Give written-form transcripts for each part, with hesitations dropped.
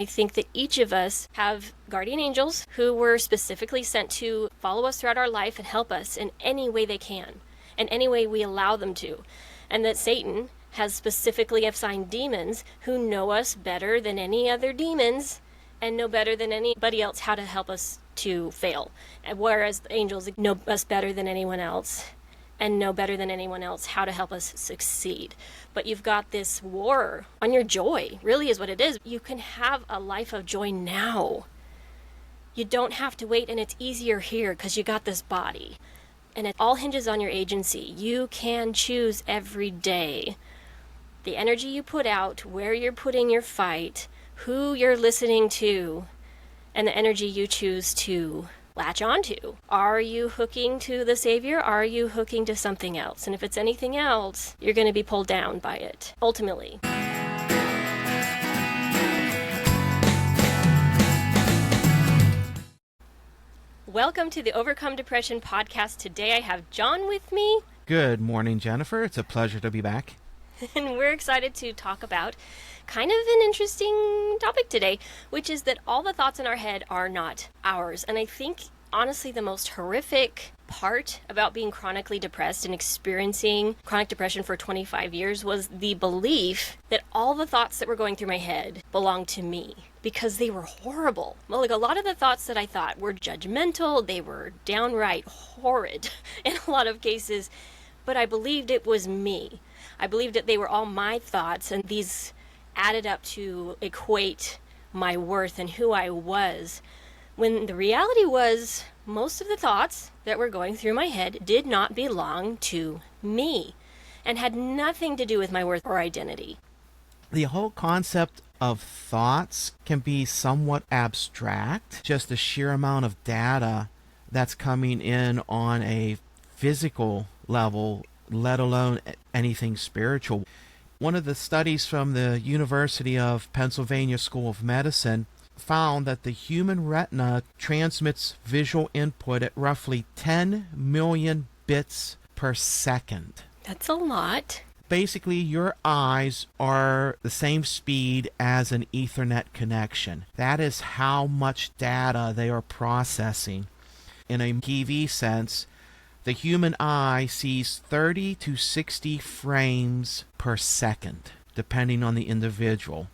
I think that each of us have guardian angels who were specifically sent to follow us throughout our life and help us in any way they can, in any way we allow them to. And that Satan has specifically assigned demons who know us better than any other demons and know better than anybody else how to help us to fail. Whereas the angels know us better than anyone else and know better than anyone else how to help us succeed. But you've got this war on your joy, really is what it is. You can have a life of joy now. You don't have to wait, and it's easier here because you got this body. And it all hinges on your agency. You can choose every day the energy you put out, where you're putting your fight, who you're listening to, and the energy you choose to latch onto. Are you hooking to the Savior? Are you hooking to something else? And if it's anything else, you're going to be pulled down by it, ultimately. Welcome to the Overcome Depression podcast. Today I have John with me. Good morning, Jennifer. It's a pleasure to be back. And we're excited to talk about kind of an interesting topic today, which is that all the thoughts in our head are not ours. And I think, honestly, the most horrific part about being chronically depressed and experiencing chronic depression for 25 years was the belief that all the thoughts that were going through my head belonged to me, because they were horrible. Well, like a lot of the thoughts that I thought were judgmental, they were downright horrid in a lot of cases, but I believed it was me. I believed that they were all my thoughts, and these added up to equate my worth and who I was, when the reality was most of the thoughts that were going through my head did not belong to me and had nothing to do with my worth or identity. The whole concept of thoughts can be somewhat abstract. Just the sheer amount of data that's coming in on a physical level, let alone anything spiritual. One of the studies from the University of Pennsylvania School of Medicine found that the human retina transmits visual input at roughly 10 million bits per second. That's a lot. Basically, your eyes are the same speed as an Ethernet connection. That is how much data they are processing. In a TV sense, the human eye sees 30 to 60 frames per second, depending on the individual.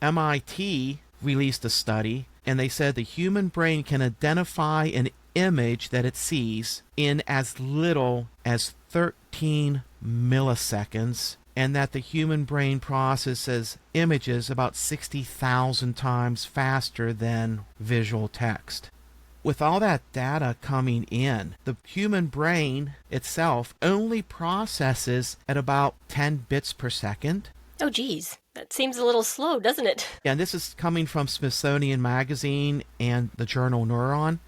MIT released a study, and they said the human brain can identify an image that it sees in as little as 13 milliseconds, and that the human brain processes images about 60,000 times faster than visual text. With all that data coming in, the human brain itself only processes at about 10 bits per second. Oh, geez. That seems a little slow, doesn't it? And this is coming from Smithsonian Magazine and the journal Neuron.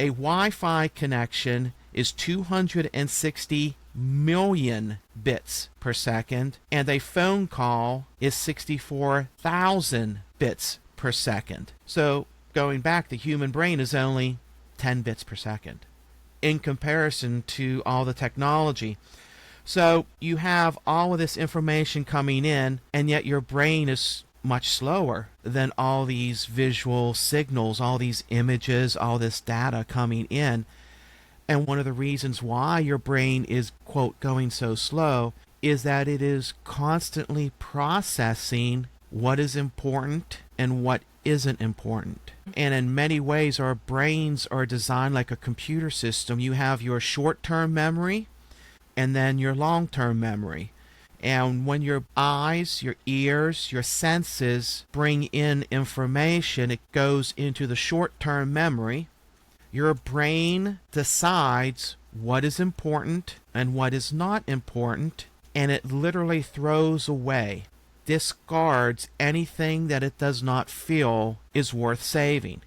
A Wi-Fi connection is 260 million bits per second, and a phone call is 64,000 bits per second. So, going back, the human brain is only 10 bits per second in comparison to all the technology. So you have all of this information coming in, and yet your brain is much slower than all these visual signals, all these images, all this data coming in. And one of the reasons why your brain is, quote, going so slow is that it is constantly processing what is important and what isn't important. And in many ways, our brains are designed like a computer system. You have your short-term memory and then your long-term memory. And when your eyes, your ears, your senses bring in information, it goes into the short-term memory. Your brain decides what is important and what is not important, and it literally throws away, discards anything that it does not feel is worth saving.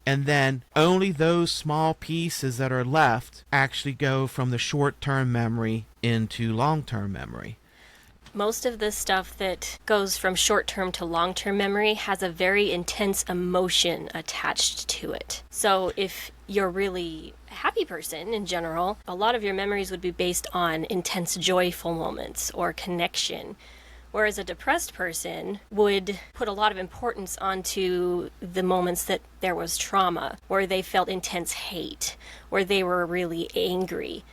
And then only those small pieces that are left actually go from the short-term memory into long-term memory. Most of the stuff that goes from short-term to long-term memory has a very intense emotion attached to it. So if you're really a happy person in general, a lot of your memories would be based on intense joyful moments or connection. Whereas a depressed person would put a lot of importance onto the moments that there was trauma, where they felt intense hate, where they were really angry.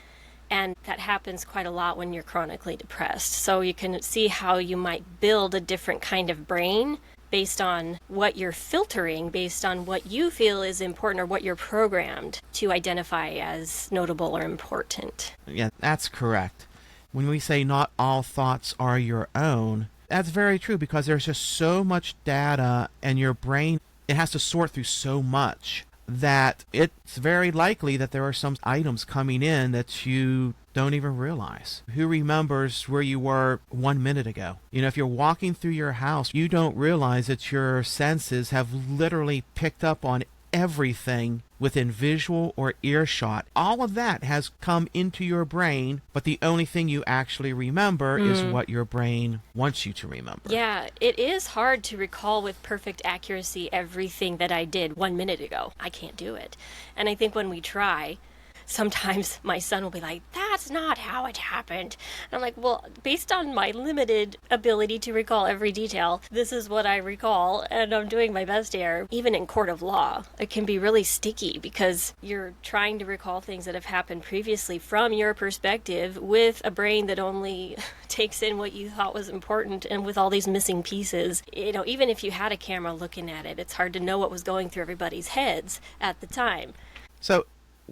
And that happens quite a lot when you're chronically depressed. So you can see how you might build a different kind of brain based on what you're filtering, based on what you feel is important or what you're programmed to identify as notable or important. Yeah, that's correct. When we say not all thoughts are your own, that's very true, because there's just so much data, and your brain, it has to sort through so much that it's very likely that there are some items coming in that you don't even realize. Who remembers where you were 1 minute ago? If you're walking through your house, you don't realize that your senses have literally picked up on everything within visual or earshot. All of that has come into your brain, but the only thing you actually remember is what your brain wants you to remember. Yeah, it is hard to recall with perfect accuracy everything that I did 1 minute ago. I can't do it. And I think when we try, sometimes my son will be like, that's not how it happened. And I'm like, well, based on my limited ability to recall every detail, this is what I recall, and I'm doing my best here. Even in court of law, it can be really sticky because you're trying to recall things that have happened previously from your perspective with a brain that only takes in what you thought was important, and with all these missing pieces. Even if you had a camera looking at it, it's hard to know what was going through everybody's heads at the time. So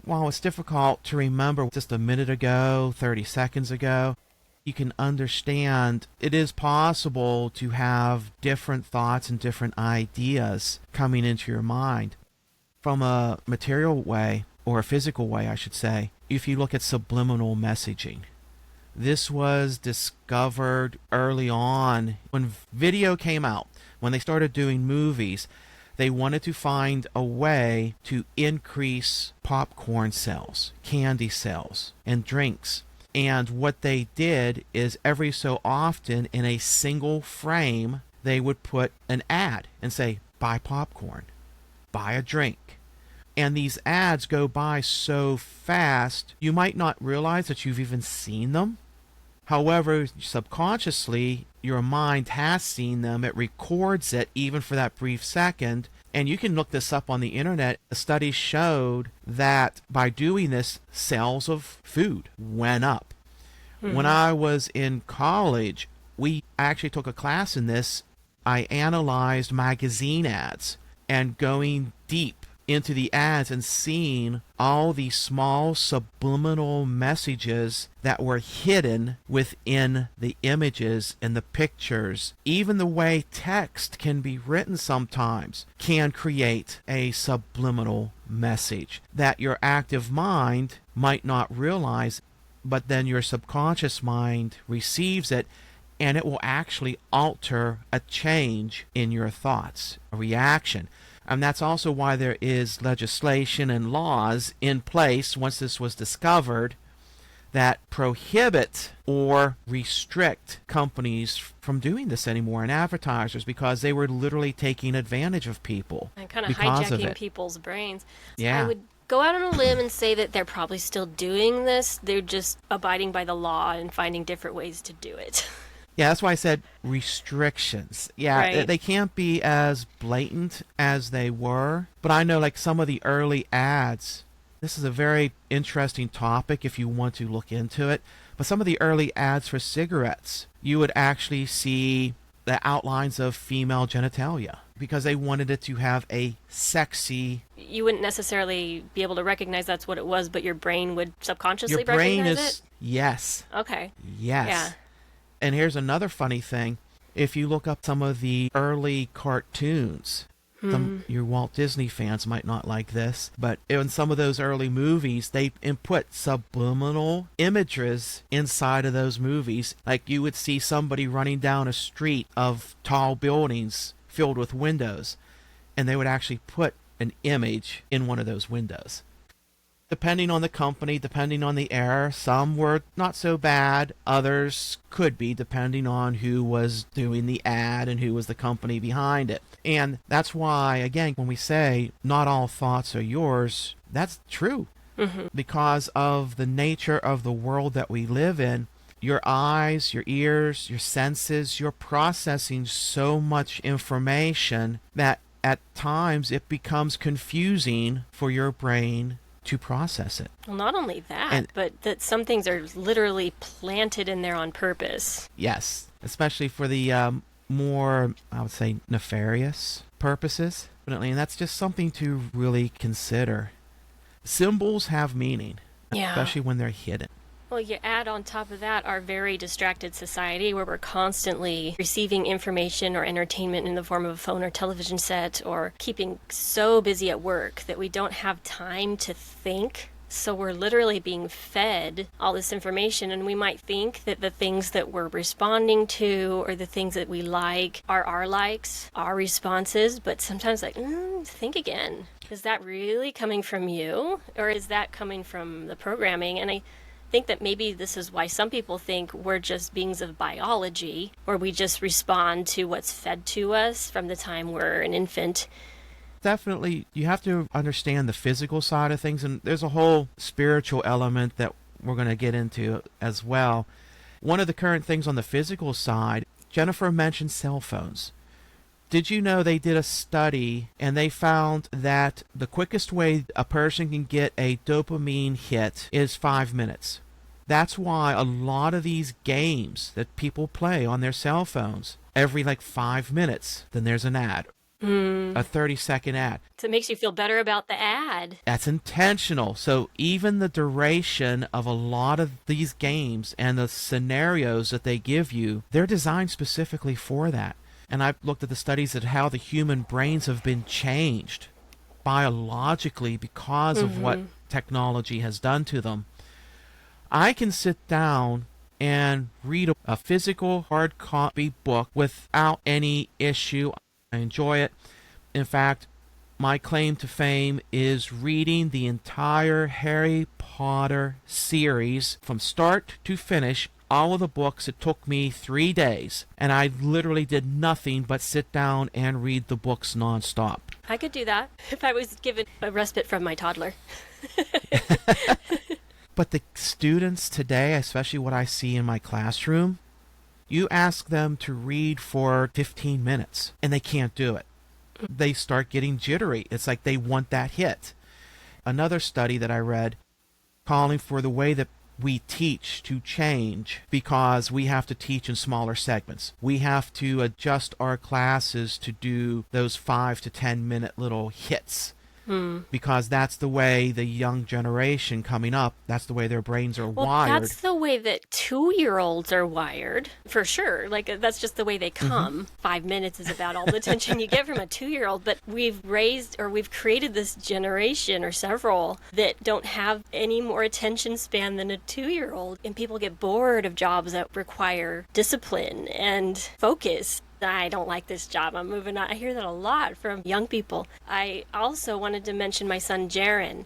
while it's difficult to remember just a minute ago, 30 seconds ago, you can understand it is possible to have different thoughts and different ideas coming into your mind. From a material way, or a physical way, I should say, if you look at subliminal messaging, this was discovered early on when video came out, when they started doing movies. They wanted to find a way to increase popcorn sales, candy sales, and drinks. And what they did is every so often in a single frame, they would put an ad and say, buy popcorn, buy a drink. And these ads go by so fast, you might not realize that you've even seen them. However, subconsciously, your mind has seen them. It records it even for that brief second. And you can look this up on the internet. A study showed that by doing this, sales of food went up. When I was in college, we actually took a class in this. I analyzed magazine ads and going deep into the ads and seeing all these small subliminal messages that were hidden within the images and the pictures. Even the way text can be written sometimes can create a subliminal message that your active mind might not realize, but then your subconscious mind receives it, and it will actually alter a change in your thoughts, a reaction. And that's also why there is legislation and laws in place once this was discovered that prohibit or restrict companies from doing this anymore, and advertisers, because they were literally taking advantage of people and kind of hijacking people's brains. Yeah. I would go out on a limb and say that they're probably still doing this. They're just abiding by the law and finding different ways to do it. Yeah, that's why I said restrictions. Yeah, right. They can't be as blatant as they were. But I know, like, some of the early ads, this is a very interesting topic if you want to look into it. But some of the early ads for cigarettes, you would actually see the outlines of female genitalia because they wanted it to have a sexy... You wouldn't necessarily be able to recognize that's what it was, but your brain would subconsciously Your brain recognize is... it? Yes. Okay. Yes. Yeah. And here's another funny thing. If you look up some of the early cartoons, your Walt Disney fans might not like this, but in some of those early movies, they input subliminal images inside of those movies. Like you would see somebody running down a street of tall buildings filled with windows, and they would actually put an image in one of those windows. Depending on the company, depending on the era, some were not so bad. Others could be, depending on who was doing the ad and who was the company behind it. And that's why, again, when we say not all thoughts are yours, that's true. Because of the nature of the world that we live in, Your eyes, your ears, your senses, you're processing so much information that at times it becomes confusing for your brain to process it. Well, not only that, And but that some things are literally planted in there on purpose. yes, especially for the more, I would say, nefarious purposes. And that's just something to really consider. Symbols have meaning, Yeah. especially when they're hidden. Well, you add on top of that our very distracted society where we're constantly receiving information or entertainment in the form of a phone or television set, or keeping so busy at work that we don't have time to think. So we're literally being fed all this information, and we might think that the things that we're responding to or the things that we like are our likes, our responses, but sometimes think again. Is that really coming from you, or is that coming from the programming? And I think that maybe this is why some people think we're just beings of biology, or we just respond to what's fed to us from the time we're an infant. Definitely, you have to understand the physical side of things, and there's a whole spiritual element that we're going to get into as well. One of the current things on the physical side, Jennifer mentioned cell phones. Did you know they did a study and they found that the quickest way a person can get a dopamine hit is 5 minutes? That's why a lot of these games that people play on their cell phones, every 5 minutes, then there's an ad. A 30-second ad. So it makes you feel better about the ad. That's intentional. So even the duration of a lot of these games and the scenarios that they give you, they're designed specifically for that. And I've looked at the studies at how the human brains have been changed biologically because of what technology has done to them. I can sit down and read a physical hard copy book without any issue. I enjoy it. In fact, my claim to fame is reading the entire Harry Potter series from start to finish. All of the books, it took me 3 days, and I literally did nothing but sit down and read the books nonstop. I could do that if I was given a respite from my toddler. But the students today, especially what I see in my classroom, you ask them to read for 15 minutes, and they can't do it. They start getting jittery. It's like they want that hit. Another study that I read calling for the way that we teach to change, because we have to teach in smaller segments. We have to adjust our classes to do those 5 to 10 minute little hits. Because that's the way the young generation coming up, that's the way their brains are wired. That's the way that 2-year-olds are wired, for sure. That's just the way they come. 5 minutes is about all the attention you get from a 2-year-old. But we've created this generation, or several, that don't have any more attention span than a 2-year-old. And people get bored of jobs that require discipline and focus. I don't like this job, I'm moving on. I hear that a lot from young people. I also wanted to mention my son, Jaron.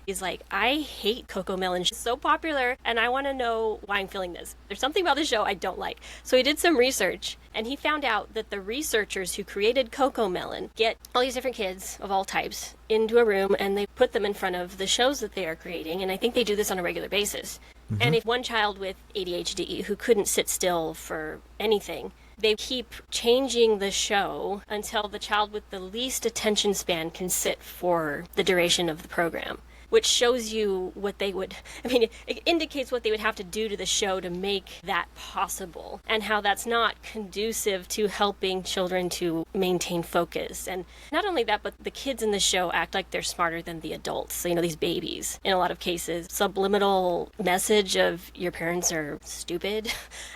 He's like, I hate CoComelon. She's so popular, and I want to know why I'm feeling this. There's something about the show I don't like. So he did some research, and he found out that the researchers who created CoComelon get all these different kids of all types into a room, and they put them in front of the shows that they are creating. And I think they do this on a regular basis. And if one child with ADHD who couldn't sit still for anything, they keep changing the show until the child with the least attention span can sit for the duration of the program, which shows you what they would, it indicates what they would have to do to the show to make that possible, and how that's not conducive to helping children to maintain focus. And not only that, but the kids in the show act like they're smarter than the adults. So, these babies, in a lot of cases, subliminal message of your parents are stupid.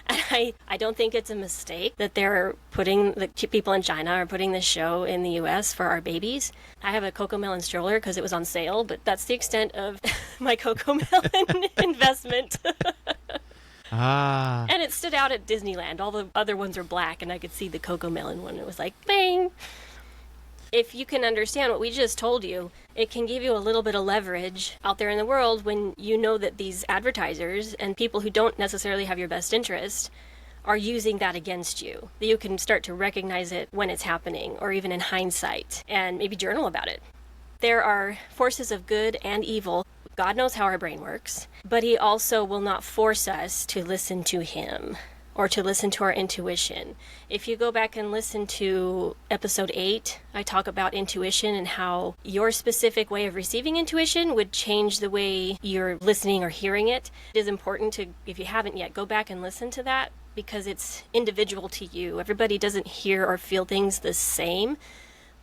And I don't think it's a mistake that they're putting, the people in China are putting this show in the US for our babies. I have a CoComelon stroller because it was on sale, but that's the extent of my CoComelon investment. And it stood out at Disneyland. All the other ones are black, and I could see the CoComelon one. It was like, bang! If you can understand what we just told you, it can give you a little bit of leverage out there in the world when you know that these advertisers and people who don't necessarily have your best interest are using that against you. That you can start to recognize it when it's happening, or even in hindsight, and maybe journal about it. There are forces of good and evil. God knows how our brain works, but he also will not force us to listen to him or to listen to our intuition. If you go back and listen to episode 8, I talk about intuition and how your specific way of receiving intuition would change the way you're listening or hearing it. It is important to, if you haven't yet, go back and listen to that because it's individual to you. Everybody doesn't hear or feel things the same.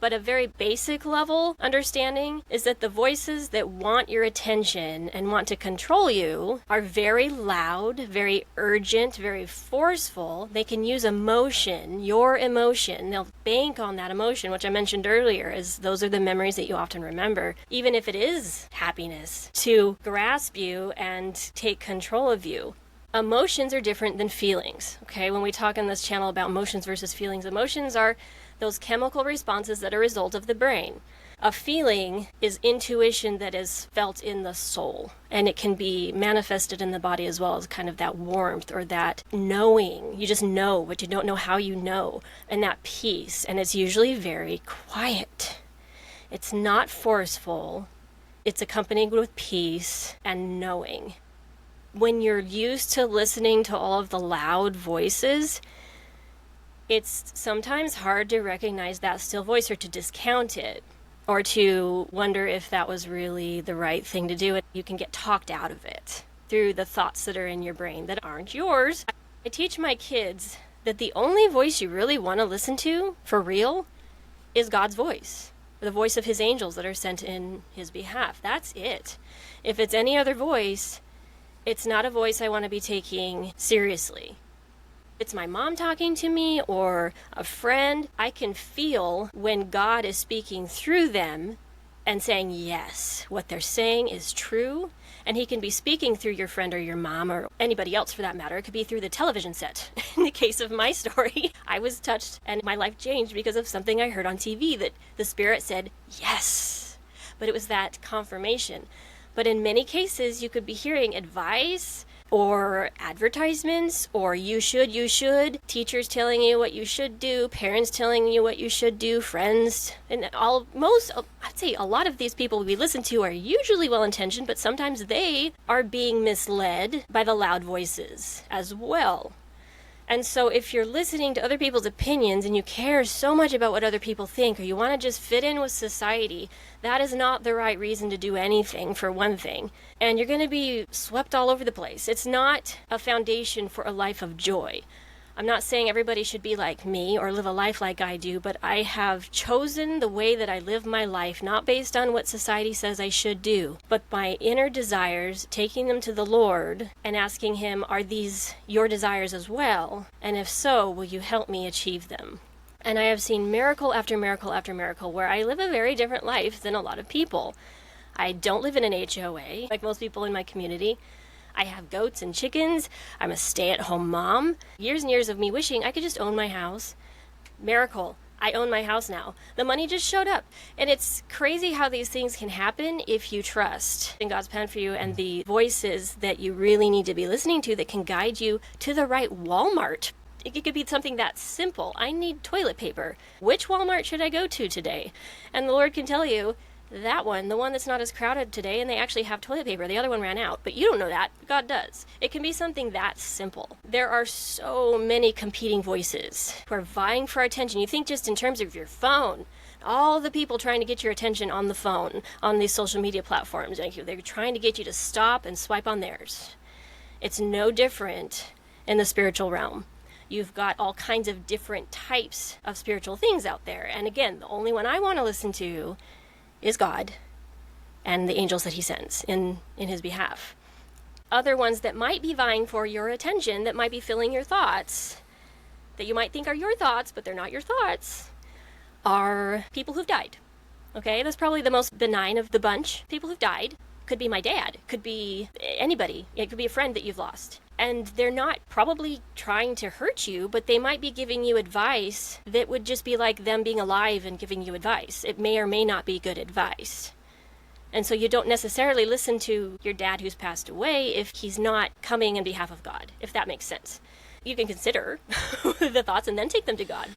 But a very basic level understanding is that the voices that want your attention and want to control you are very loud, very urgent, very forceful. They can use emotion, your emotion. They'll bank on that emotion, which I mentioned earlier, as those are the memories that you often remember, even if it is happiness, to grasp you and take control of you. Emotions are different than feelings, okay? When we talk in this channel about emotions versus feelings, emotions are those chemical responses that are a result of the brain. A feeling is intuition that is felt in the soul, and it can be manifested in the body as well as kind of that warmth or that knowing. You just know, but you don't know how you know, and that peace, and it's usually very quiet. It's not forceful. It's accompanied with peace and knowing. When you're used to listening to all of the loud voices, it's sometimes hard to recognize that still voice or to discount it or to wonder if that was really the right thing to do. You can get talked out of it through the thoughts that are in your brain that aren't yours. I teach my kids that the only voice you really want to listen to, for real, is God's voice, the voice of his angels that are sent in his behalf. That's it. If it's any other voice, it's not a voice I want to be taking seriously. It's my mom talking to me or a friend. I can feel when God is speaking through them and saying, yes, what they're saying is true. And he can be speaking through your friend or your mom or anybody else for that matter. It could be through the television set. In the case of my story, I was touched and my life changed because of something I heard on TV that the Spirit said, yes. But it was that confirmation. But in many cases, you could be hearing advice or advertisements, or you should, teachers telling you what you should do, parents telling you what you should do, friends, and I'd say a lot of these people we listen to are usually well-intentioned, but sometimes they are being misled by the loud voices as well. And so if you're listening to other people's opinions and you care so much about what other people think, or you want to just fit in with society, that is not the right reason to do anything, for one thing. And you're going to be swept all over the place. It's not a foundation for a life of joy. I'm not saying everybody should be like me or live a life like I do, but I have chosen the way that I live my life, not based on what society says I should do, but my inner desires, taking them to the Lord and asking him, are these your desires as well? And if so, will you help me achieve them? And I have seen miracle after miracle after miracle where I live a very different life than a lot of people. I don't live in an HOA like most people in my community. I have goats and chickens. I'm a stay-at-home mom. Years and years of me wishing I could just own my house. Miracle. I own my house now. The money just showed up. And it's crazy how these things can happen if you trust in God's plan for you and the voices that you really need to be listening to that can guide you to the right Walmart. It could be something that simple. I need toilet paper. Which Walmart should I go to today? And the Lord can tell you, that one, the one that's not as crowded today, and they actually have toilet paper. The other one ran out, but you don't know that. God does. It can be something that simple. There are so many competing voices who are vying for our attention. You think just in terms of your phone, all the people trying to get your attention on the phone, on these social media platforms, they're trying to get you to stop and swipe on theirs. It's no different in the spiritual realm. You've got all kinds of different types of spiritual things out there. And again, the only one I want to listen to is God and the angels that he sends in his behalf. Other ones that might be vying for your attention, that might be filling your thoughts, that you might think are your thoughts, but they're not your thoughts, are people who've died. Okay, that's probably the most benign of the bunch. People who've died. Could be my dad, could be anybody. It could be a friend that you've lost. And they're not probably trying to hurt you, but they might be giving you advice that would just be like them being alive and giving you advice. It may or may not be good advice. And so you don't necessarily listen to your dad who's passed away if he's not coming in behalf of God, if that makes sense. You can consider the thoughts and then take them to God.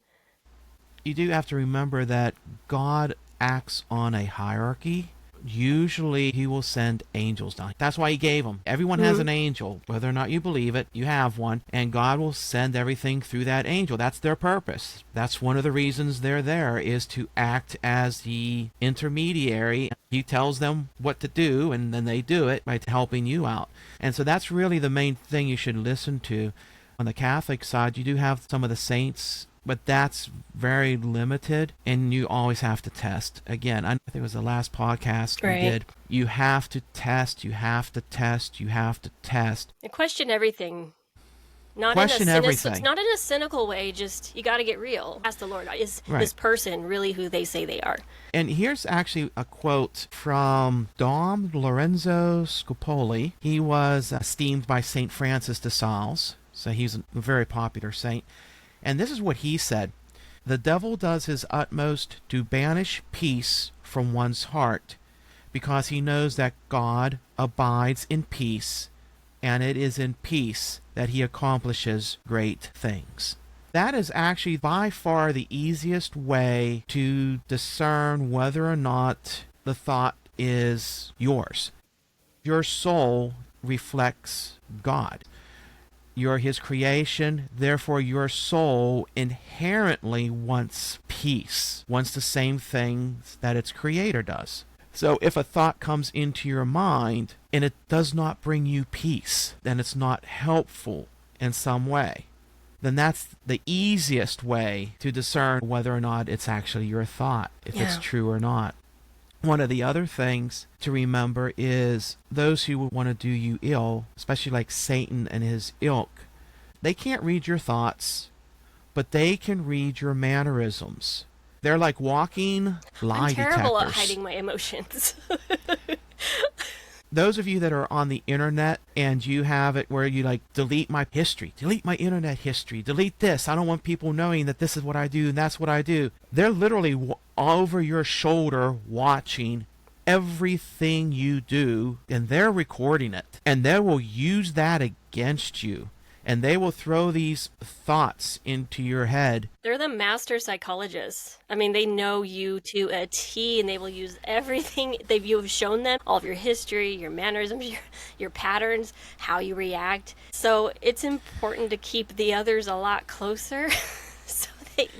You do have to remember that God acts on a hierarchy. usually he will send angels down. That's why he gave them. Everyone has an angel. Whether or not you believe it, you have one. And God will send everything through that angel. That's their purpose. That's one of the reasons they're there, is to act as the intermediary. He tells them what to do, and then they do it by helping you out. And so that's really the main thing you should listen to. On the Catholic side, you do have some of the saints, but that's very limited, and you always have to test. Again, I think it was the last podcast we did. You have to test, you have to test, you have to test. And question everything. Question everything. It's not in a cynical way, just you got to get real. Ask the Lord, is this person really who they say they are? And here's actually a quote from Dom Lorenzo Scopoli. He was esteemed by St. Francis de Sales, so he's a very popular saint. And this is what he said: "The devil does his utmost to banish peace from one's heart, because he knows that God abides in peace, and it is in peace that he accomplishes great things." That is actually by far the easiest way to discern whether or not the thought is yours. Your soul reflects God. You're his creation, therefore your soul inherently wants peace, wants the same things that its creator does. So if a thought comes into your mind and it does not bring you peace, then it's not helpful in some way, then that's the easiest way to discern whether or not it's actually your thought, if it's true or not. One of the other things to remember is those who want to do you ill, especially like Satan and his ilk, they can't read your thoughts, but they can read your mannerisms. They're like walking lie detectors. I'm terrible at hiding my emotions. Those of you that are on the internet and you have it where you like delete my history, delete my internet history, delete this, I don't want people knowing that this is what I do and that's what I do. They're literally over your shoulder watching everything you do, and they're recording it, and they will use that against you, and they will throw these thoughts into your head. They're the master psychologists. I mean, they know you to a T, and they will use everything that you have shown them, all of your history, your mannerisms, your patterns, how you react. So it's important to keep the others a lot closer so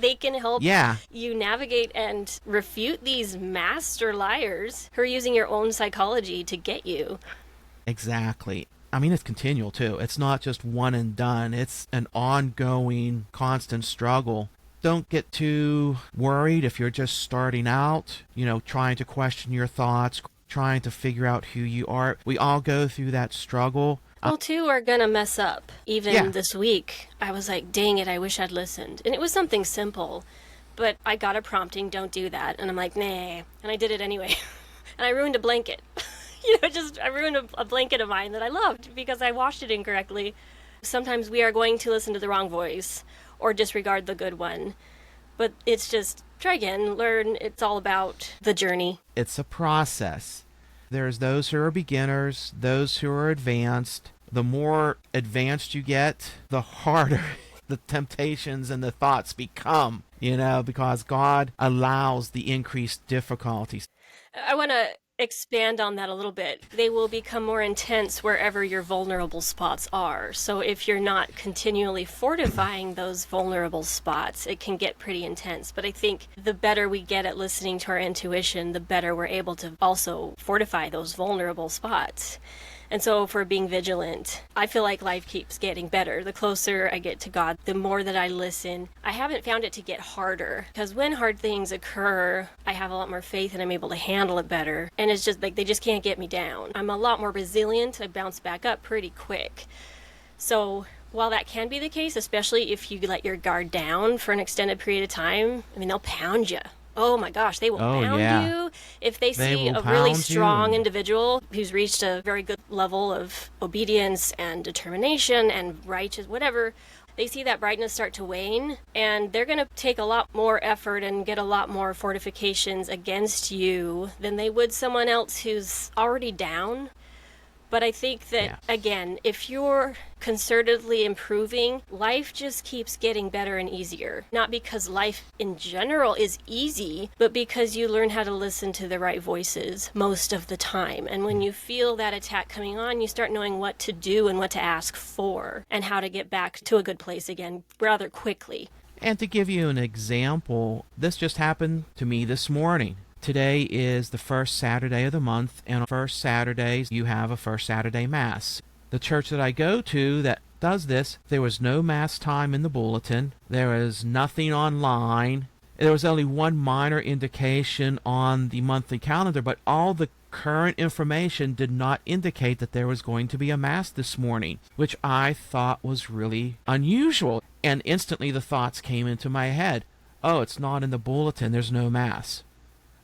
they can help you navigate and refute these master liars who are using your own psychology to get you. Exactly. I mean, it's continual, too. It's not just one and done. It's an ongoing, constant struggle. Don't get too worried if you're just starting out, trying to question your thoughts, trying to figure out who you are. We all go through that struggle. Well, two are going to mess up. Even this week, I was like, dang it, I wish I'd listened. And it was something simple, but I got a prompting, don't do that. And I'm like, nah. And I did it anyway. And I ruined a blanket. I ruined a blanket of mine that I loved because I washed it incorrectly. Sometimes we are going to listen to the wrong voice or disregard the good one. But it's just, try again, learn. It's all about the journey. It's a process. There's those who are beginners, those who are advanced. The more advanced you get, the harder the temptations and the thoughts become, because God allows the increased difficulties. I want to expand on that a little bit. They will become more intense wherever your vulnerable spots are. So if you're not continually fortifying those vulnerable spots, it can get pretty intense. But I think the better we get at listening to our intuition, the better we're able to also fortify those vulnerable spots. And so for being vigilant, I feel like life keeps getting better. The closer I get to God, the more that I listen. I haven't found it to get harder, because when hard things occur, I have a lot more faith and I'm able to handle it better. And it's just like they just can't get me down. I'm a lot more resilient. I bounce back up pretty quick. So while that can be the case, especially if you let your guard down for an extended period of time, I mean, they'll pound you. Oh my gosh, they will pound you. If they see a really strong individual who's reached a very good level of obedience and determination and righteous, whatever, they see that brightness start to wane, and they're going to take a lot more effort and get a lot more fortifications against you than they would someone else who's already down. But I think that, Yeah. again, if you're concertedly improving, life just keeps getting better and easier. Not because life in general is easy, but because you learn how to listen to the right voices most of the time. And when you feel that attack coming on, you start knowing what to do and what to ask for and how to get back to a good place again rather quickly. And to give you an example, this just happened to me this morning. Today is the first Saturday of the month, and on first Saturdays, you have a first Saturday Mass. The church that I go to that does this, there was no Mass time in the bulletin. There was nothing online. There was only one minor indication on the monthly calendar, but all the current information did not indicate that there was going to be a Mass this morning, which I thought was really unusual. And instantly the thoughts came into my head. Oh, it's not in the bulletin, there's no Mass.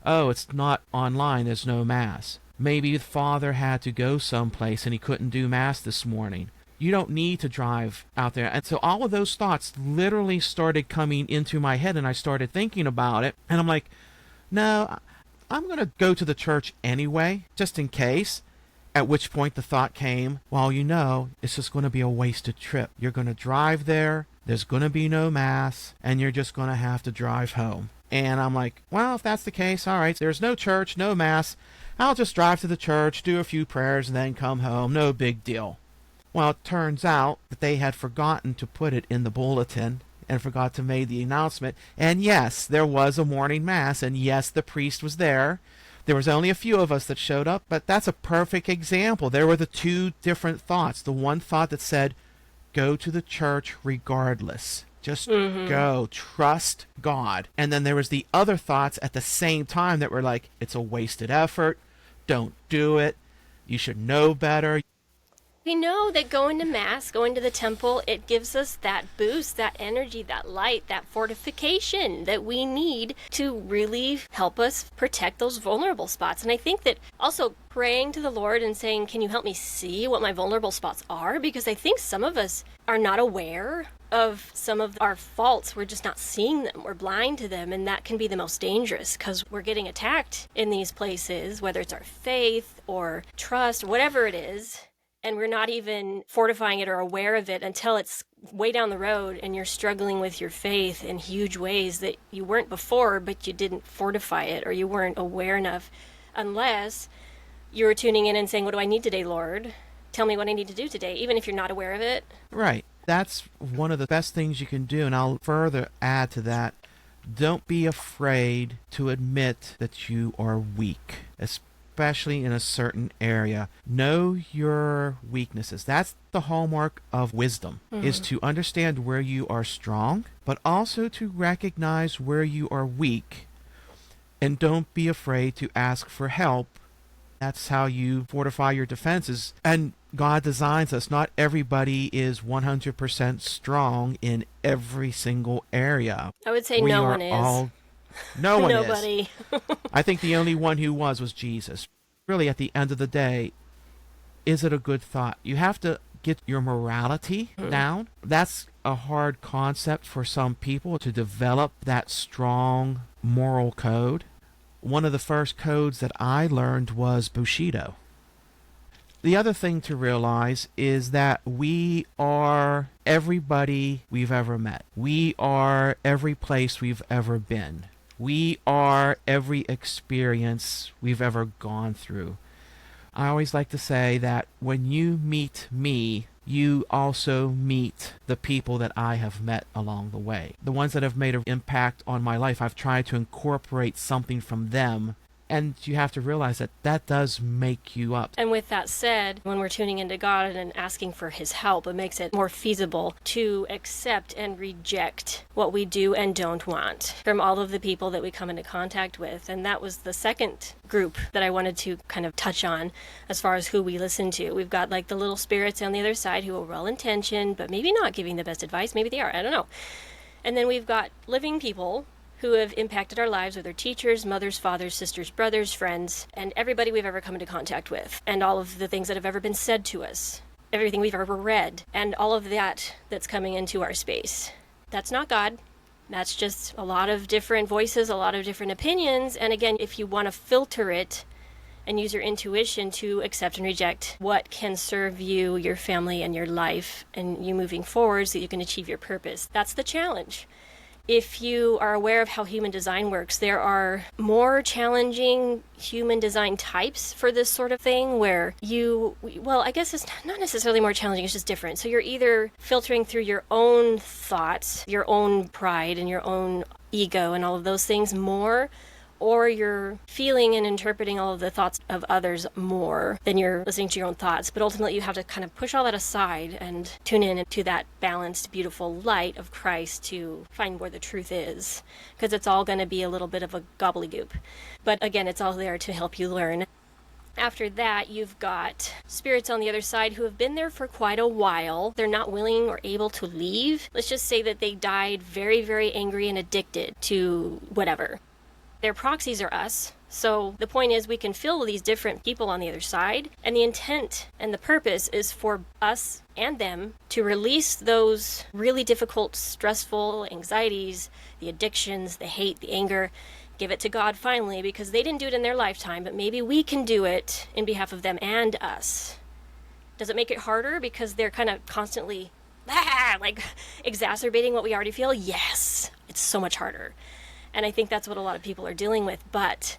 Oh, it's not online, there's no Mass. Maybe the father had to go someplace and he couldn't do Mass this morning. You don't need to drive out there. And so all of those thoughts literally started coming into my head, and I started thinking about it. And I'm like, no, I'm going to go to the church anyway, just in case. At which point the thought came, well, you know, it's just going to be a wasted trip. You're going to drive there, there's going to be no Mass, and you're just going to have to drive home. And I'm like, well, if that's the case, all right, there's no church, no Mass. I'll just drive to the church, do a few prayers, and then come home. No big deal. Well, it turns out that they had forgotten to put it in the bulletin and forgot to make the announcement. And yes, there was a morning Mass, and yes, the priest was there. There was only a few of us that showed up, but that's a perfect example. There were the two different thoughts. The one thought that said, go to the church regardless. Just go. Trust God. And then there was the other thoughts at the same time that were like, it's a wasted effort. Don't do it. You should know better. We know that going to Mass, going to the temple, it gives us that boost, that energy, that light, that fortification that we need to really help us protect those vulnerable spots. And I think that also praying to the Lord and saying, can you help me see what my vulnerable spots are? Because I think some of us are not aware of some of our faults. We're just not seeing them. We're blind to them. And that can be the most dangerous because we're getting attacked in these places, whether it's our faith or trust, whatever it is. And we're not even fortifying it or aware of it until it's way down the road and you're struggling with your faith in huge ways that you weren't before, but you didn't fortify it or you weren't aware enough, unless you were tuning in and saying, what do I need today, Lord? Tell me what I need to do today, even if you're not aware of it. Right. That's one of the best things you can do. And I'll further add to that. Don't be afraid to admit that you are weak, especially in a certain area. Know your weaknesses. That's the hallmark of wisdom, is to understand where you are strong, but also to recognize where you are weak. And don't be afraid to ask for help. That's how you fortify your defenses. And God designs us. Not everybody is 100% strong in every single area. I would say no one is. No one Nobody. is. I think the only one who was Jesus. Really, at the end of the day, is it a good thought? You have to get your morality down. That's a hard concept for some people, to develop that strong moral code. One of the first codes that I learned was Bushido. The other thing to realize is that we are everybody we've ever met. We are every place we've ever been. We are every experience we've ever gone through. I always like to say that when you meet me, you also meet the people that I have met along the way. The ones that have made an impact on my life, I've tried to incorporate something from them. And you have to realize that that does make you up. And with that said, when we're tuning into God and asking for his help, it makes it more feasible to accept and reject what we do and don't want from all of the people that we come into contact with. And that was the second group that I wanted to kind of touch on as far as who we listen to. We've got like the little spirits on the other side who are well-intentioned, but maybe not giving the best advice. Maybe they are. I don't know. And then we've got living people who have impacted our lives with their teachers, mothers, fathers, sisters, brothers, friends, and everybody we've ever come into contact with, and all of the things that have ever been said to us, everything we've ever read, and all of that that's coming into our space. That's not God. That's just a lot of different voices, a lot of different opinions, and again, if you want to filter it and use your intuition to accept and reject what can serve you, your family, and your life, and you moving forward so you can achieve your purpose. That's the challenge. If you are aware of how human design works, there are more challenging human design types for this sort of thing where I guess it's not necessarily more challenging, it's just different. So you're either filtering through your own thoughts, your own pride, and your own ego and all of those things more, or you're feeling and interpreting all of the thoughts of others more than you're listening to your own thoughts. But ultimately, you have to kind of push all that aside and tune in to that balanced, beautiful light of Christ to find where the truth is, because it's all going to be a little bit of a gobbledygook. But again, it's all there to help you learn. After that, you've got spirits on the other side who have been there for quite a while. They're not willing or able to leave. Let's just say that they died very, very angry and addicted to whatever. Their proxies are us. So the point is we can feel these different people on the other side, and the intent and the purpose is for us and them to release those really difficult, stressful anxieties, the addictions, the hate, the anger, give it to God finally, because they didn't do it in their lifetime, but maybe we can do it in behalf of them and us. Does it make it harder because they're kind of constantly like exacerbating what we already feel? Yes, it's so much harder. And I think that's what a lot of people are dealing with. But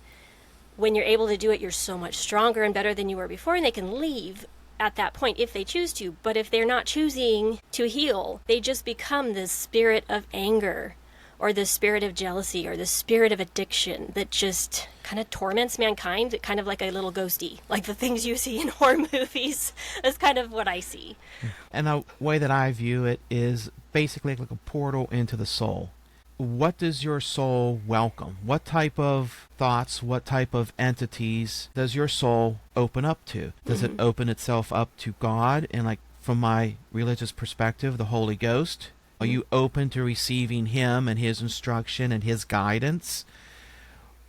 when you're able to do it, you're so much stronger and better than you were before, and they can leave at that point if they choose to. But if they're not choosing to heal, they just become this spirit of anger or the spirit of jealousy or the spirit of addiction that just kind of torments mankind, kind of like a little ghosty, like the things you see in horror movies. That's kind of what I see. And the way that I view it is basically like a portal into the soul. What does your soul welcome? What type of thoughts, what type of entities does your soul open up to? Does it open itself up to God? And like from my religious perspective, the Holy Ghost? Are you open to receiving Him and His instruction and His guidance?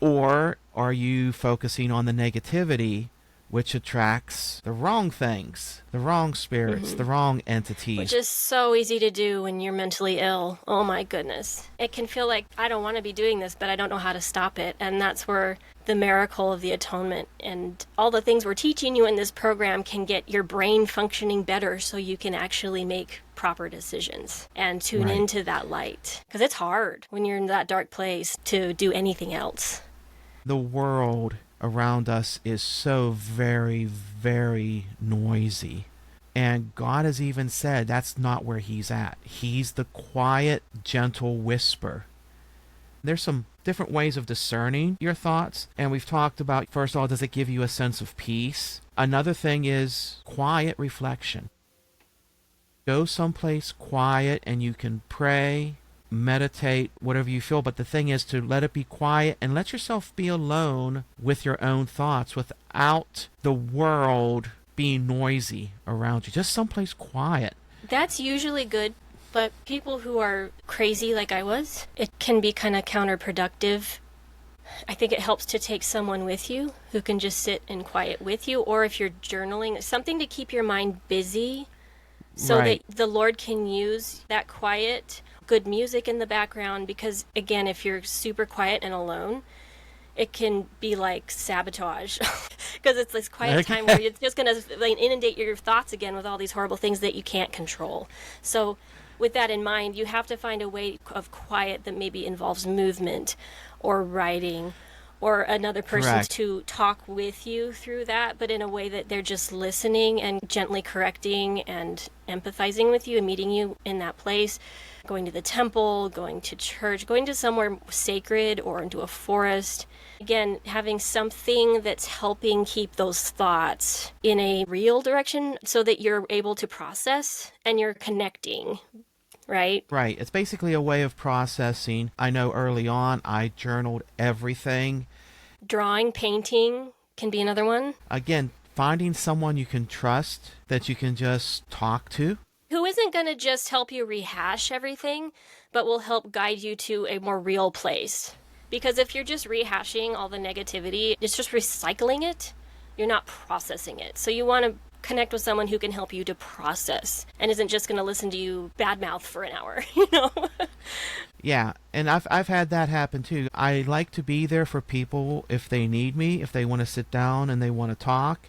Or are you focusing on the negativity, which attracts the wrong things, the wrong spirits, the wrong entities? Which is so easy to do when you're mentally ill. Oh my goodness. It can feel like, I don't want to be doing this, but I don't know how to stop it. And that's where the miracle of the atonement and all the things we're teaching you in this program can get your brain functioning better so you can actually make proper decisions and tune into that light. Because it's hard when you're in that dark place to do anything else. The world around us is so very, very noisy. And God has even said that's not where He's at. He's the quiet, gentle whisper. There's some different ways of discerning your thoughts. And we've talked about, first of all, does it give you a sense of peace? Another thing is quiet reflection. Go someplace quiet and you can pray, meditate, whatever you feel, but the thing is to let it be quiet and let yourself be alone with your own thoughts without the world being noisy around you. Just someplace quiet. That's usually good, but people who are crazy like I was, it can be kind of counterproductive. I think it helps to take someone with you who can just sit in quiet with you, or if you're journaling, something to keep your mind busy so that the Lord can use that quiet, good music in the background, because again, if you're super quiet and alone, it can be like sabotage because it's this quiet time where it's just going to inundate your thoughts again with all these horrible things that you can't control. So with that in mind, you have to find a way of quiet that maybe involves movement or writing or another person to talk with you through that, but in a way that they're just listening and gently correcting and empathizing with you and meeting you in that place. Going to the temple, going to church, going to somewhere sacred or into a forest. Again, having something that's helping keep those thoughts in a real direction so that you're able to process and you're connecting. Right? Right. It's basically a way of processing. I know early on I journaled everything. Drawing, painting can be another one. Again, finding someone you can trust that you can just talk to. Who isn't going to just help you rehash everything, but will help guide you to a more real place. Because if you're just rehashing all the negativity, it's just recycling it. You're not processing it. So you want to connect with someone who can help you to process and isn't just going to listen to you badmouth for an hour, you know? Yeah, and I've had that happen too. I like to be there for people if they need me, if they want to sit down and they want to talk.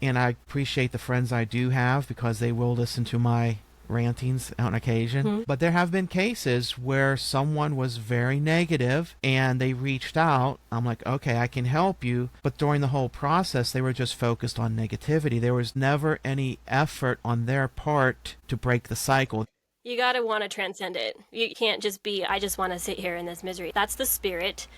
And I appreciate the friends I do have because they will listen to my rantings on occasion. Mm-hmm. But there have been cases where someone was very negative and they reached out. I'm like, okay, I can help you. But during the whole process, they were just focused on negativity. There was never any effort on their part to break the cycle. You got to want to transcend it. You can't just be, I just want to sit here in this misery. That's the spirit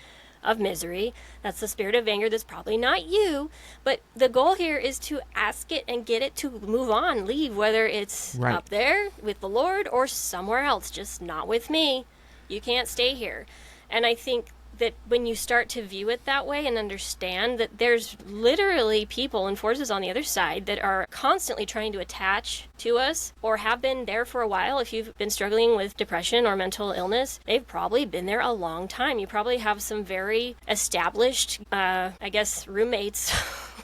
of misery. That's the spirit of anger. That's probably not you. But the goal here is to ask it and get it to move on, leave, whether it's Right. up there with the Lord or somewhere else, just not with me. You can't stay here. And I think that when you start to view it that way and understand that there's literally people and forces on the other side that are constantly trying to attach to us or have been there for a while. If you've been struggling with depression or mental illness, they've probably been there a long time. You probably have some very established, roommates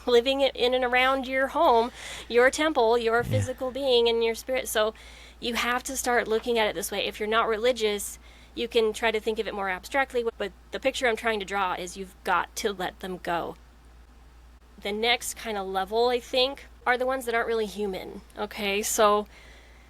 living in and around your home, your temple, your physical being and your spirit. So you have to start looking at it this way. If you're not religious, you can try to think of it more abstractly, but the picture I'm trying to draw is you've got to let them go. The next kind of level, I think, are the ones that aren't really human, okay? So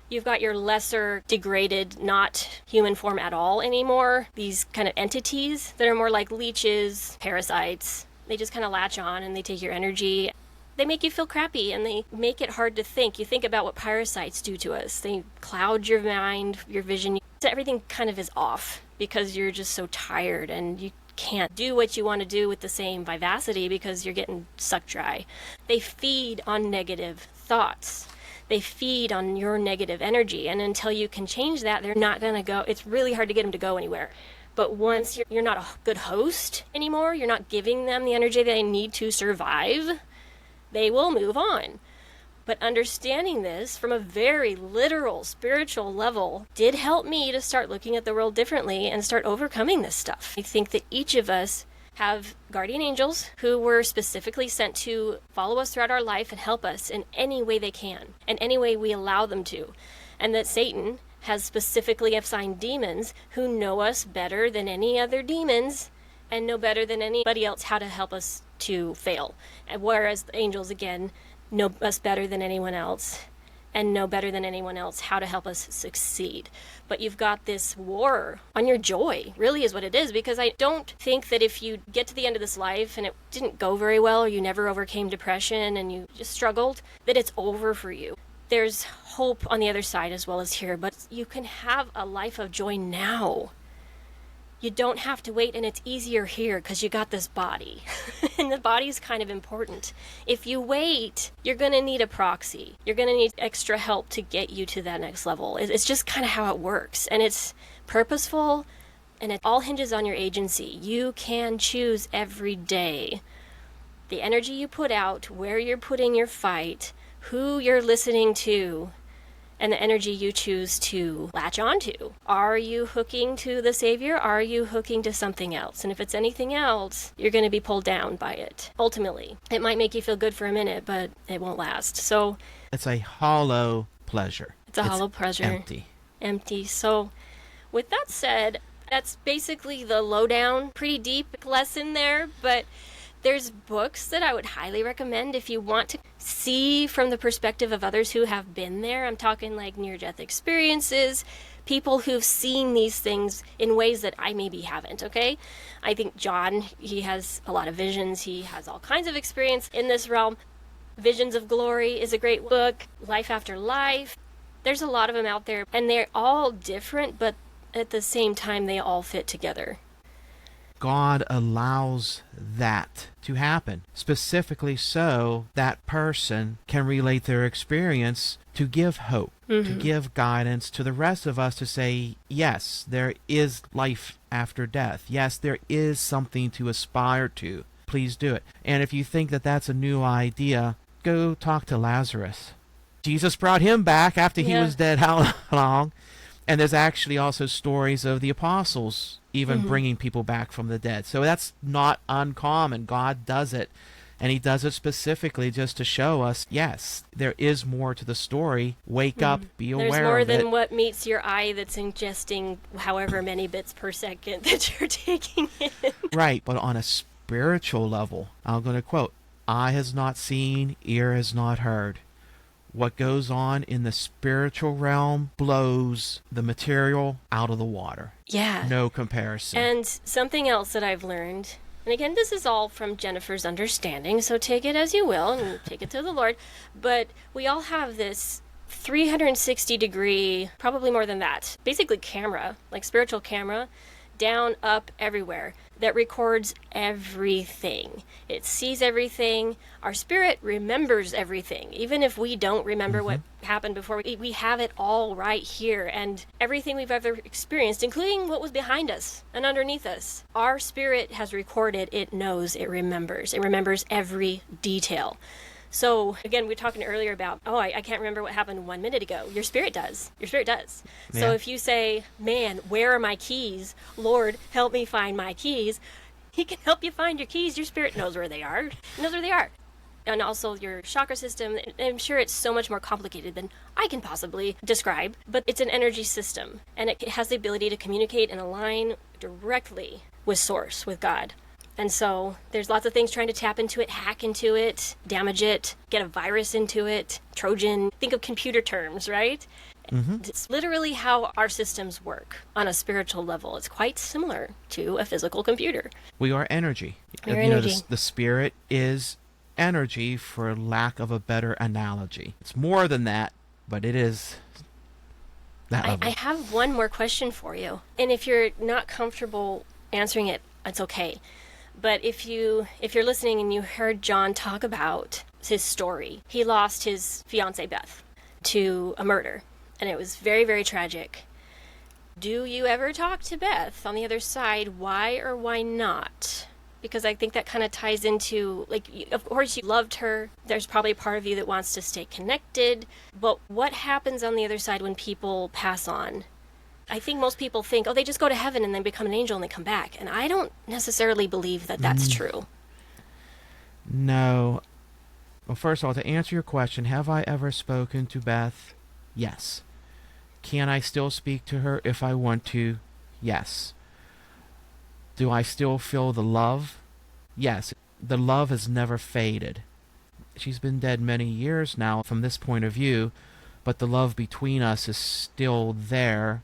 you've got your lesser degraded, not human form at all anymore, these kind of entities that are more like leeches, parasites. They just kind of latch on and they take your energy. They make you feel crappy and they make it hard to think. You think about what parasites do to us. They cloud your mind, your vision. So everything kind of is off because you're just so tired and you can't do what you want to do with the same vivacity because you're getting sucked dry. They feed on negative thoughts. They feed on your negative energy. And until you can change that, they're not going to go. It's really hard to get them to go anywhere. But once you're not a good host anymore, you're not giving them the energy they need to survive, they will move on. But understanding this from a very literal spiritual level did help me to start looking at the world differently and start overcoming this stuff. I think that each of us have guardian angels who were specifically sent to follow us throughout our life and help us in any way they can, and any way we allow them to. And that Satan has specifically assigned demons who know us better than any other demons and know better than anybody else how to help us to fail. And whereas the angels, again, know us better than anyone else and know better than anyone else how to help us succeed. But you've got this war on your joy, really is what it is, because I don't think that if you get to the end of this life and it didn't go very well or you never overcame depression and you just struggled, that it's over for you. There's hope on the other side as well as here, but you can have a life of joy now. You don't have to wait, and it's easier here because you got this body. And the body's kind of important. If you wait, you're going to need a proxy. You're going to need extra help to get you to that next level. It's just kind of how it works. And it's purposeful, and it all hinges on your agency. You can choose every day the energy you put out, where you're putting your fight, who you're listening to, and the energy you choose to latch onto. Are you hooking to the Savior? Are you hooking to something else? And if it's anything else, you're going to be pulled down by it. Ultimately, it might make you feel good for a minute, but it won't last. So It's a hollow pleasure. It's a hollow pleasure. Empty. So with that said, that's basically the lowdown, pretty deep lesson there, but there's books that I would highly recommend if you want to see from the perspective of others who have been there. I'm talking like near-death experiences, people who've seen these things in ways that I maybe haven't, okay? I think John, he has a lot of visions. He has all kinds of experience in this realm. Visions of Glory is a great book. Life After Life. There's a lot of them out there, and they're all different, but at the same time, they all fit together. God allows that to happen, specifically so that person can relate their experience to give hope, to give guidance to the rest of us to say, yes, there is life after death. Yes, there is something to aspire to. Please do it. And if you think that that's a new idea, go talk to Lazarus. Jesus brought him back after he was dead how long? And there's actually also stories of the apostles even bringing people back from the dead. So that's not uncommon. God does it. And he does it specifically just to show us, yes, there is more to the story. Wake up, be aware of it. There's more than what meets your eye that's ingesting however many bits per second that you're taking in. Right, but on a spiritual level, I'm going to quote, eye has not seen, ear has not heard. What goes on in the spiritual realm blows the material out of the water. Yeah. No comparison. And something else that I've learned, and again, this is all from Jennifer's understanding, so take it as you will and take it to the Lord, but we all have this 360-degree, probably more than that, basically camera, like spiritual camera, down, up, everywhere, that records everything. It sees everything. Our spirit remembers everything. Even if we don't remember what happened before, we have it all right here. And everything we've ever experienced, including what was behind us and underneath us, our spirit has recorded, it knows, it remembers. It remembers every detail. So, again, we were talking earlier about, I can't remember what happened 1 minute ago. Your spirit does. Your spirit does. Yeah. So if you say, man, where are my keys? Lord, help me find my keys. He can help you find your keys. Your spirit knows where they are. It knows where they are. And also your chakra system. I'm sure it's so much more complicated than I can possibly describe, but it's an energy system, and it has the ability to communicate and align directly with Source, with God. And so there's lots of things trying to tap into it, hack into it, damage it, get a virus into it, Trojan. Think of computer terms, right? It's literally how our systems work on a spiritual level. It's quite similar to a physical computer. We are energy. We're energy. The spirit is energy, for lack of a better analogy. It's more than that, but it is that level. I have one more question for you. And if you're not comfortable answering it, it's okay. But if you're listening and you heard John talk about his story, he lost his fiancée Beth to a murder, and it was very, very tragic. Do you ever talk to Beth on the other side? Why or why not? Because I think that kind of ties into, of course you loved her. There's probably a part of you that wants to stay connected. But what happens on the other side when people pass on? I think most people think, they just go to heaven and then become an angel and they come back. And I don't necessarily believe that that's true. No. Well, first of all, to answer your question, have I ever spoken to Beth? Yes. Can I still speak to her if I want to? Yes. Do I still feel the love? Yes. The love has never faded. She's been dead many years now from this point of view, but the love between us is still there.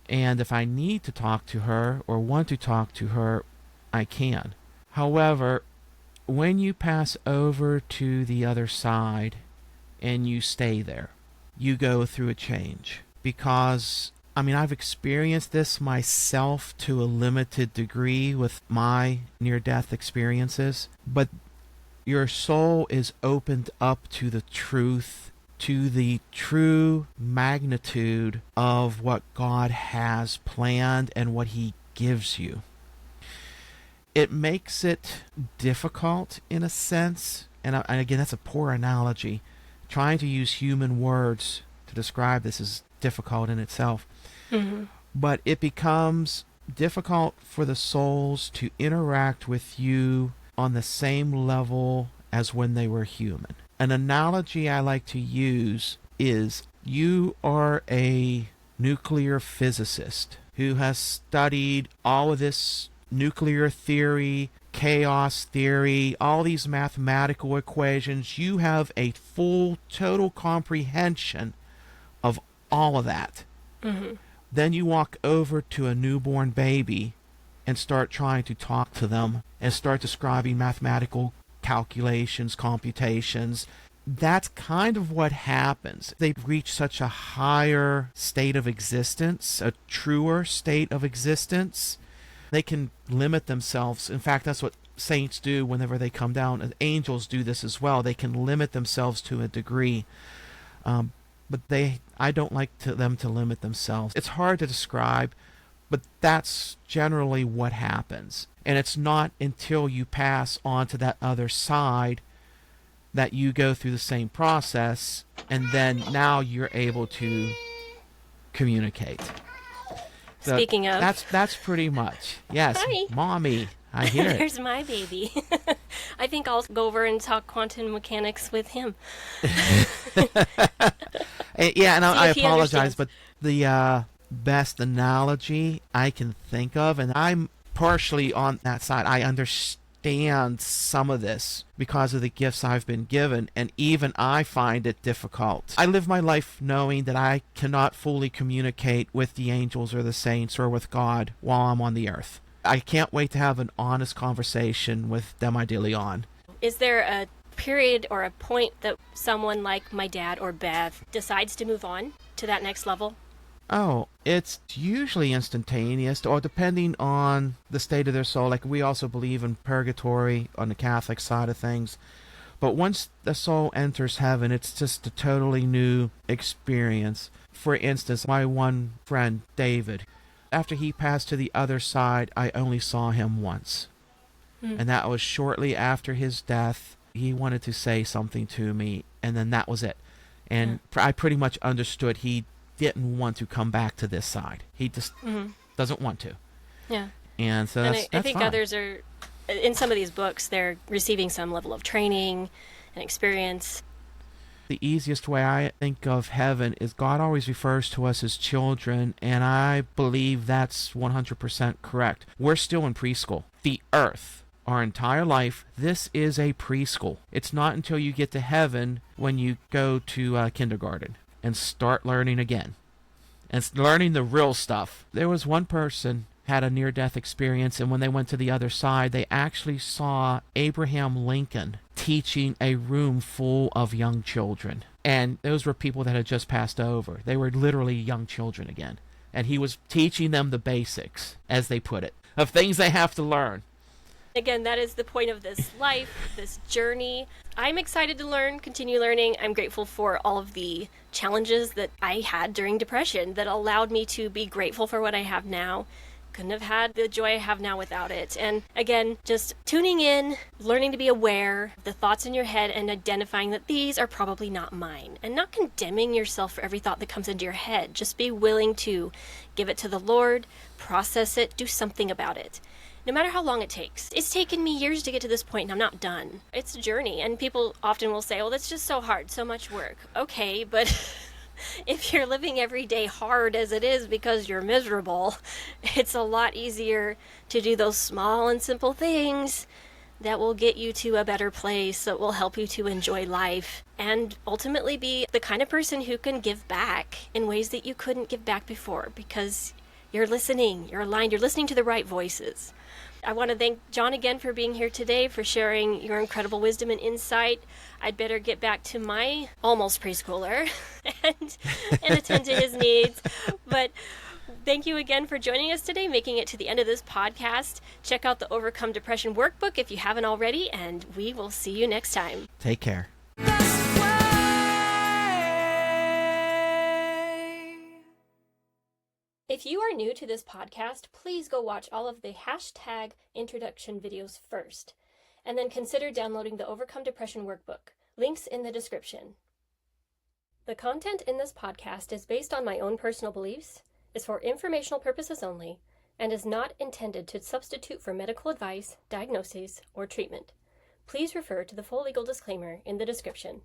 And if I need to talk to her or want to talk to her, I can. However, when you pass over to the other side and you stay there, you go through a change. Because, I've experienced this myself to a limited degree with my near-death experiences, but your soul is opened up to the truth, to the true magnitude of what God has planned and what He gives you. It makes it difficult in a sense, and again, that's a poor analogy. Trying to use human words to describe this is difficult in itself. But it becomes difficult for the souls to interact with you on the same level as when they were human. An analogy I like to use is you are a nuclear physicist who has studied all of this nuclear theory, chaos theory, all these mathematical equations. You have a full, total comprehension of all of that. Then you walk over to a newborn baby and start trying to talk to them and start describing mathematical calculations, computations. That's kind of what happens. They've reached such a higher state of existence, a truer state of existence. They can limit themselves. In fact, that's what saints do whenever they come down. And angels do this as well. They can limit themselves to a degree. But I don't like them to limit themselves. It's hard to describe, but that's generally what happens. And it's not until you pass on to that other side that you go through the same process, and then now you're able to communicate. So Speaking of... That's pretty much. Yes, Hi. Mommy, I hear it. There's my baby. I think I'll go over and talk quantum mechanics with him. Yeah, and I if he apologize, understands. but the best analogy I can think of, and I'm partially on that side, I understand some of this because of the gifts I've been given, and even I find it difficult. I live my life knowing that I cannot fully communicate with the angels or the saints or with God while I'm on the earth. I can't wait to have an honest conversation with them ideally on. Is there a period or a point that someone like my dad or Beth decides to move on to that next level? Oh, it's usually instantaneous, or depending on the state of their soul. Like, we also believe in purgatory on the Catholic side of things. But once the soul enters heaven, it's just a totally new experience. For instance, my one friend, David, after he passed to the other side, I only saw him once. And that was shortly after his death. He wanted to say something to me, and then that was it. And I pretty much understood he didn't want to come back to this side. He just doesn't want to. Yeah. And so And that's I think fine. others are, in some of these books, they're receiving some level of training and experience. The easiest way I think of heaven is God always refers to us as children, and I believe that's 100% correct. We're still in preschool. The earth, our entire life, this is a preschool. It's not until you get to heaven when you go to kindergarten and start learning again. And learning the real stuff. There was one person had a near-death experience, and when they went to the other side, they actually saw Abraham Lincoln teaching a room full of young children. And those were people that had just passed over. They were literally young children again. And he was teaching them the basics, as they put it, of things they have to learn. Again, that is the point of this life, this journey. I'm excited to learn, continue learning. I'm grateful for all of the challenges that I had during depression that allowed me to be grateful for what I have now. Couldn't have had the joy I have now without it. And again, just tuning in, learning to be aware of the thoughts in your head and identifying that these are probably not mine. And not condemning yourself for every thought that comes into your head. Just be willing to give it to the Lord, process it, do something about it. No matter how long it takes. It's taken me years to get to this point, and I'm not done. It's a journey, and people often will say, well, that's just so hard, so much work. Okay, but if you're living every day hard as it is because you're miserable, it's a lot easier to do those small and simple things that will get you to a better place, that will help you to enjoy life, and ultimately be the kind of person who can give back in ways that you couldn't give back before, because you're listening, you're aligned, you're listening to the right voices. I want to thank John again for being here today, for sharing your incredible wisdom and insight. I'd better get back to my almost preschooler and attend to his needs. But thank you again for joining us today, making it to the end of this podcast. Check out the Overcome Depression workbook if you haven't already, and we will see you next time. Take care. If you are new to this podcast, please go watch all of the hashtag introduction videos first, and then consider downloading the Overcome Depression workbook. Links in the description. The content in this podcast is based on my own personal beliefs, is for informational purposes only, and is not intended to substitute for medical advice, diagnoses, or treatment. Please refer to the full legal disclaimer in the description.